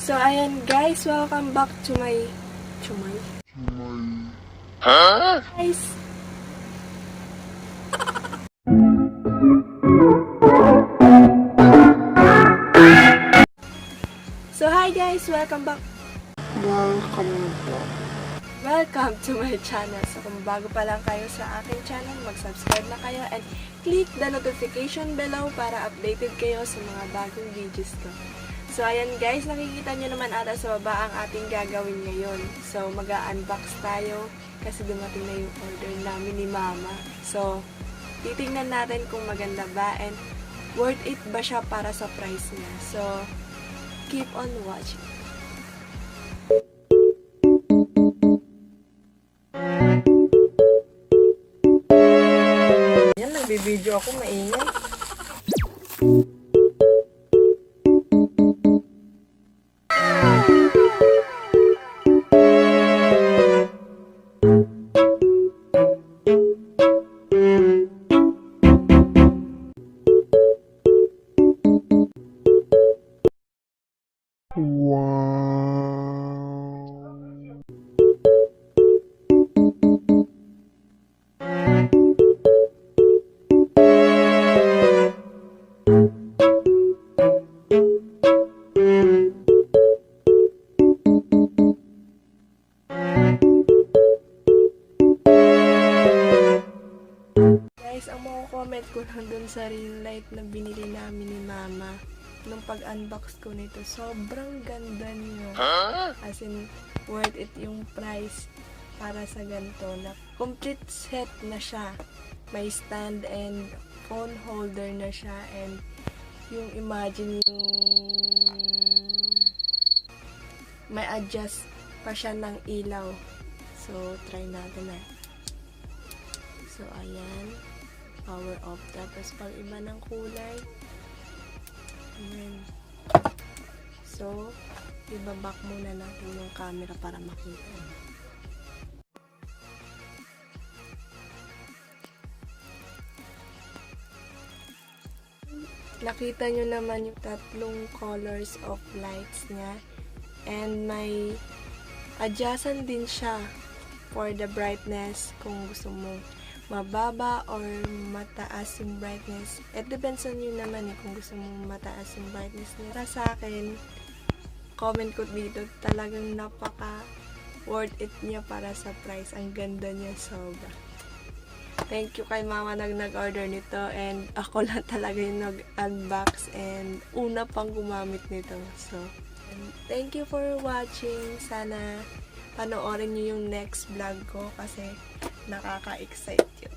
So, ayan guys, welcome back to my... Guys! So, hi guys, welcome back. Welcome to my channel. So, kung bago pa lang kayo sa aking channel, mag-subscribe na kayo and click the notification below para updated kayo sa mga bagong videos ko. So, ayan guys, nakikita nyo naman ata sa baba ang ating gagawin ngayon. So, mag-unbox tayo kasi dumating na yung order namin ni Mama. So, titingnan natin kung maganda ba and worth it ba siya para sa price niya. So, keep on watching. Yan, nagbibideo ako, maingay. Guys, ang comment ko lang dun sa Ringlight na binili namin ni Mama nung pag-unbox ko nito, sobrang ganda niyo. As in, worth it yung price para sa ganito na complete set na siya. May stand and phone holder na siya and yung imagine yung may adjust pa siya ng ilaw. So, try natin na. So, ayan. Power off. Tapos, pag iba ng kulay. Ayan. So, ibaback muna natin yung camera para makita. Nakita nyo naman yung tatlong colors of lights niya. And may adjustan din siya for the brightness kung gusto mo mababa or mataas yung brightness. It depends on you naman kung gusto mo mataas yung brightness niya. Para sa akin, comment ko dito, talagang napaka worth it niya para sa price. Ang ganda niya sobra. Thank you kay Mama nag-order nito and ako lang talaga yung nag-unbox and una pang gumamit nito. So, thank you for watching. Sana panoorin niyo yung next vlog ko kasi nakaka-excite yun.